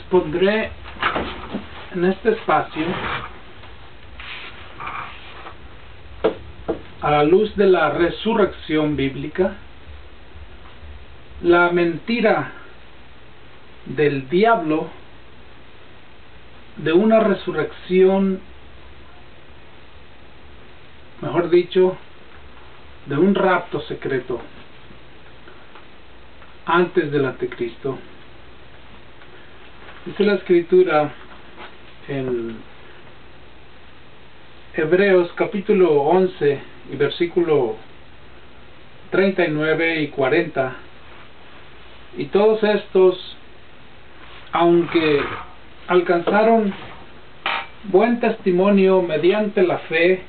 expondré en este espacio, a la luz de la resurrección bíblica, la mentira del diablo de una resurrección, mejor dicho, de un rapto secreto antes del anticristo. Dice la escritura en Hebreos capítulo 11 y versículo 39 y 40: y todos estos, aunque alcanzaron buen testimonio mediante la fe,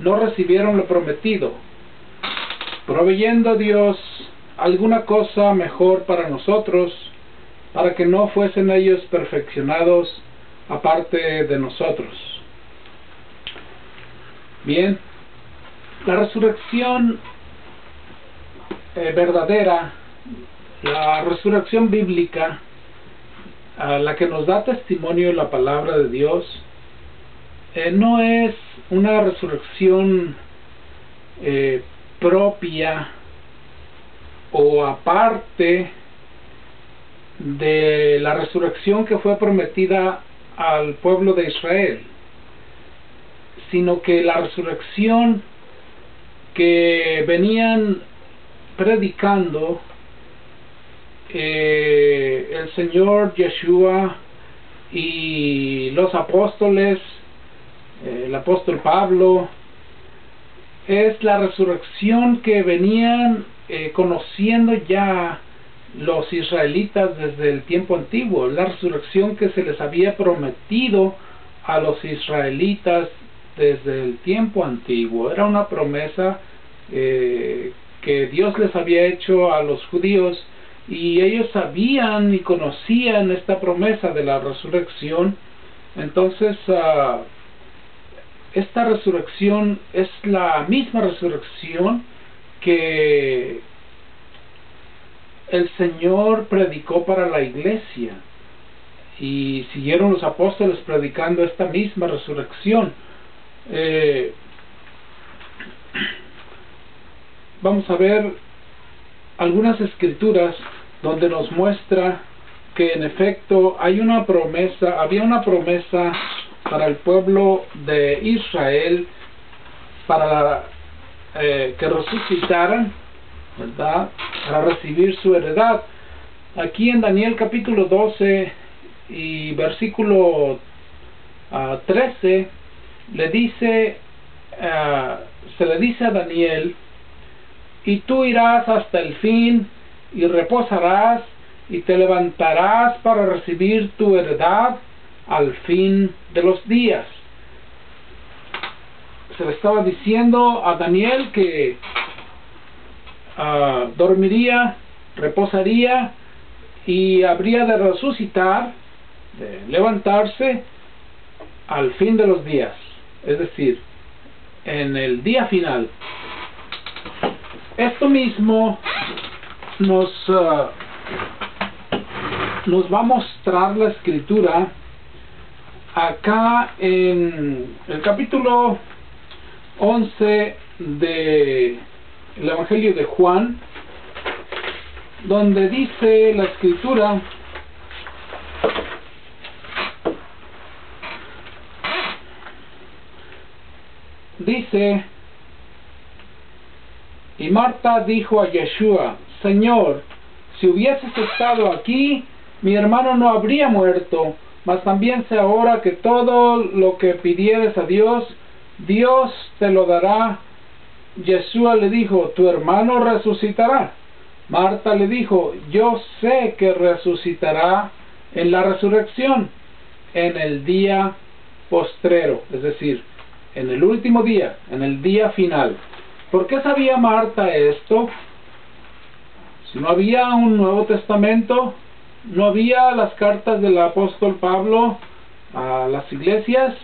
no recibieron lo prometido, proveyendo Dios alguna cosa mejor para nosotros, para que no fuesen ellos perfeccionados aparte de nosotros. Bien, la resurrección verdadera, la resurrección bíblica, a la que nos da testimonio la palabra de Dios, no es una resurrección propia o aparte de la resurrección que fue prometida al pueblo de Israel, sino que la resurrección que venían predicando el Señor Yeshua y los apóstoles, el apóstol Pablo, es la resurrección que venían conociendo ya los israelitas desde el tiempo antiguo, la resurrección que se les había prometido a los israelitas desde el tiempo antiguo. Era una promesa que Dios les había hecho a los judíos, y ellos sabían y conocían esta promesa de la resurrección. Entonces esta resurrección es la misma resurrección que el Señor predicó para la iglesia, y siguieron los apóstoles predicando esta misma resurrección. Vamos a ver algunas escrituras donde nos muestra que en efecto había una promesa para el pueblo de Israel, para que resucitaran, ¿verdad?, para recibir su heredad. Aquí en Daniel capítulo 12 y versículo 13 se le dice a Daniel: y tú irás hasta el fin y reposarás y te levantarás para recibir tu heredad al fin de los días. Se le estaba diciendo a Daniel que dormiría, reposaría y habría de resucitar, de levantarse al fin de los días, es decir, en el día final. Esto mismo nos va a mostrar la escritura acá en el capítulo 11 del Evangelio de Juan, donde dice la escritura: dice: y Marta dijo a Yeshua: Señor, si hubieses estado aquí, mi hermano no habría muerto. Mas también sé ahora que todo lo que pidieres a Dios, Dios te lo dará. Yeshua le dijo: tu hermano resucitará. Marta le dijo: yo sé que resucitará en la resurrección, en el día postrero, es decir, en el último día, en el día final. ¿Por qué sabía Marta esto? Si no había un Nuevo Testamento, no había las cartas del apóstol Pablo a las iglesias,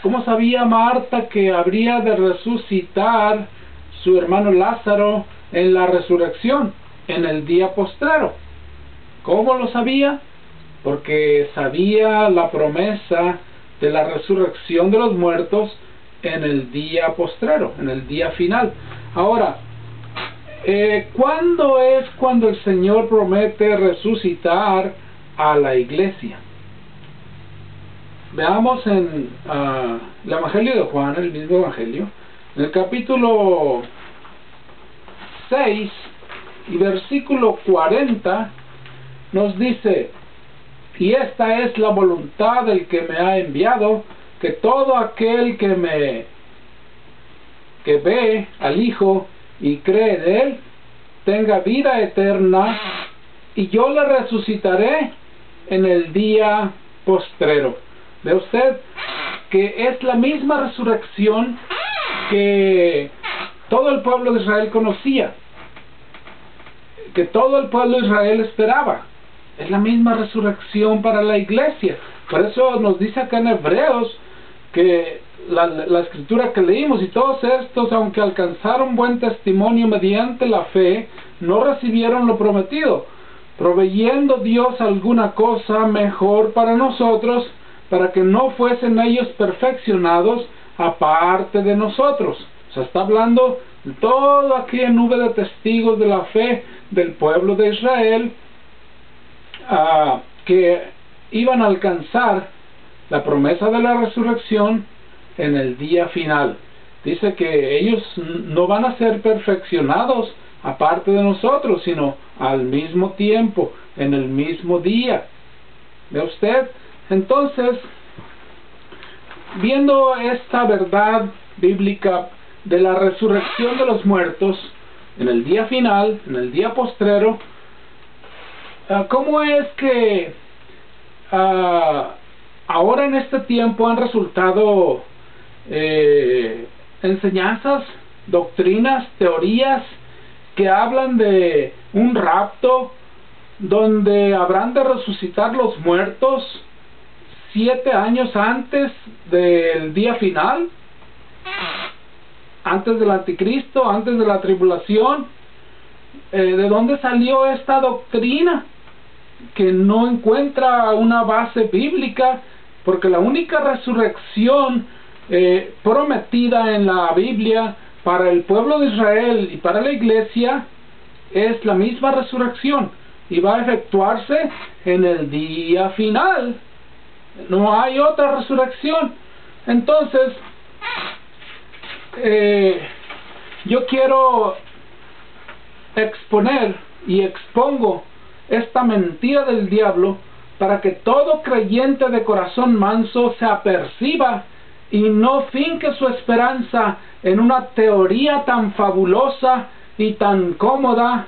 ¿cómo sabía Marta que habría de resucitar su hermano Lázaro en la resurrección, en el día postrero? ¿Cómo lo sabía? porque sabía la promesa de la resurrección de los muertos en el día postrero, en el día final. Ahora, ¿cuándo es cuando el Señor promete resucitar a la iglesia? Veamos en el Evangelio de Juan, el mismo Evangelio, en el capítulo 6 y versículo 40, nos dice: y esta es la voluntad del que me ha enviado, que todo aquel que ve al Hijo y cree de él tenga vida eterna, y yo le resucitaré en el día postrero. ¿Ve usted que es la misma resurrección que todo el pueblo de Israel conocía, que todo el pueblo de Israel esperaba? Es la misma resurrección para la iglesia. Por eso nos dice acá en Hebreos que la escritura que leímos: y todos estos, aunque alcanzaron buen testimonio mediante la fe, no recibieron lo prometido, proveyendo Dios alguna cosa mejor para nosotros, para que no fuesen ellos perfeccionados aparte de nosotros. O sea, está hablando de toda aquella nube de testigos de la fe del pueblo de Israel, que iban a alcanzar la promesa de la resurrección en el día final. Dice que ellos no van a ser perfeccionados aparte de nosotros, sino al mismo tiempo, en el mismo día. ¿Ve usted? Entonces, viendo esta verdad bíblica de la resurrección de los muertos en el día final, en el día postrero, ¿cómo es que ahora en este tiempo han resultado enseñanzas, doctrinas, teorías que hablan de un rapto donde habrán de resucitar los muertos 7 años antes del día final, antes del anticristo, antes de la tribulación? ¿De dónde salió esta doctrina que no encuentra una base bíblica? Porque la única resurrección prometida en la Biblia para el pueblo de Israel y para la iglesia es la misma resurrección, y va a efectuarse en el día final. No hay otra resurrección. Entonces, yo quiero exponer y expongo esta mentira del diablo para que todo creyente de corazón manso se aperciba y no finque su esperanza en una teoría tan fabulosa y tan cómoda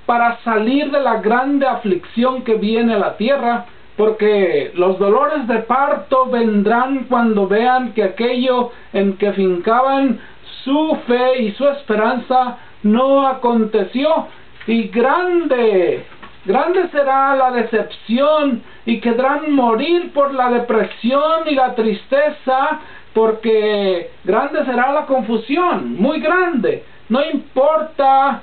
para salir de la grande aflicción que viene a la tierra, porque los dolores de parto vendrán cuando vean que aquello en que fincaban su fe y su esperanza no aconteció, y grande será la decepción, y querrán morir por la depresión y la tristeza, porque grande será la confusión, muy grande. No importa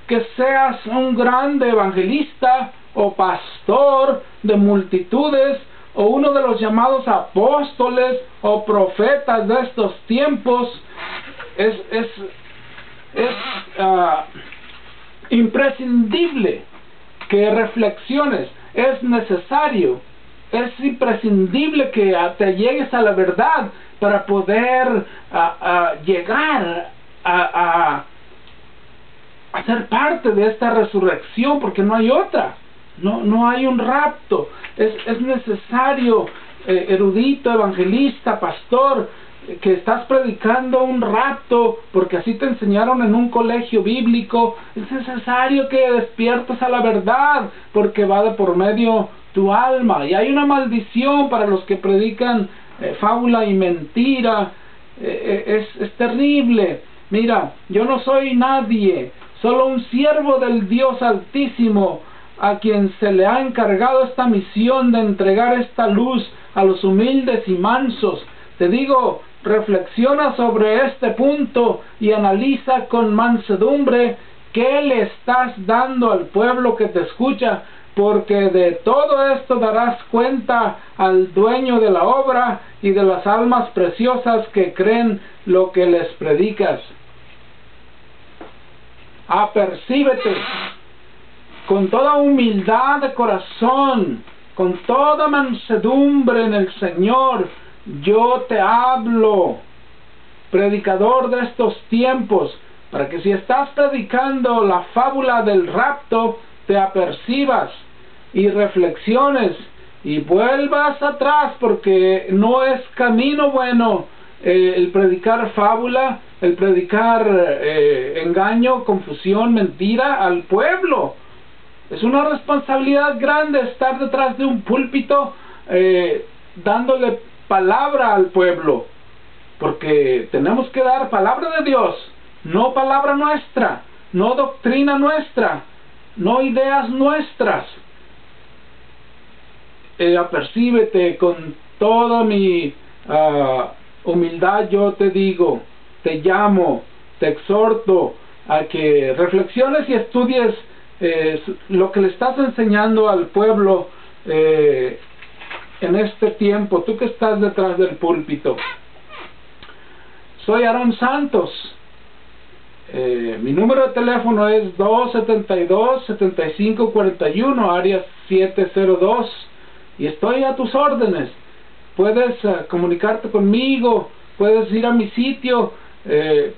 que seas un grande evangelista o pastor de multitudes, o uno de los llamados apóstoles o profetas de estos tiempos, es imprescindible que reflexiones. Es necesario, es imprescindible que te llegues a la verdad para poder llegar a ser parte de esta resurrección, porque no hay otra. No hay un rapto. Es necesario, erudito, evangelista, pastor, que estás predicando un rapto porque así te enseñaron en un colegio bíblico. Es necesario que despiertes a la verdad, porque va de por medio tu alma, y hay una maldición para los que predican fábula y mentira. Es terrible. Mira, yo no soy nadie, solo un siervo del Dios Altísimo, a quien se le ha encargado esta misión de entregar esta luz a los humildes y mansos. Te digo, reflexiona sobre este punto y analiza con mansedumbre qué le estás dando al pueblo que te escucha, porque de todo esto darás cuenta al dueño de la obra y de las almas preciosas que creen lo que les predicas. Apercíbete con toda humildad de corazón, con toda mansedumbre en el Señor. Yo te hablo, predicador de estos tiempos, para que si estás predicando la fábula del rapto, te apercibas y reflexiones y vuelvas atrás, porque no es camino bueno el predicar fábula, el predicar engaño, confusión, mentira al pueblo. Es una responsabilidad grande estar detrás de un púlpito dándole palabra al pueblo, porque tenemos que dar palabra de Dios, no palabra nuestra, no doctrina nuestra, no ideas nuestras. Apercíbete con toda mi humildad, yo te digo, te llamo, te exhorto a que reflexiones y estudies lo que le estás enseñando al pueblo en este tiempo, tú que estás detrás del púlpito. Soy Aarón Santos. Mi número de teléfono es 272-7541, área 702, y estoy a tus órdenes. Puedes comunicarte conmigo, puedes ir a mi sitio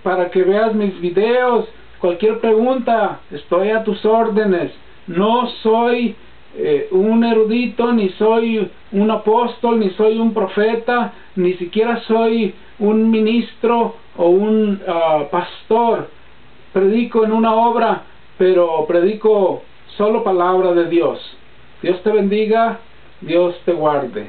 para que veas mis videos. Cualquier pregunta, estoy a tus órdenes. No soy un erudito, ni soy un apóstol, ni soy un profeta, ni siquiera soy un ministro o un pastor. Predico en una obra, pero predico solo palabra de Dios. Dios te bendiga, Dios te guarde.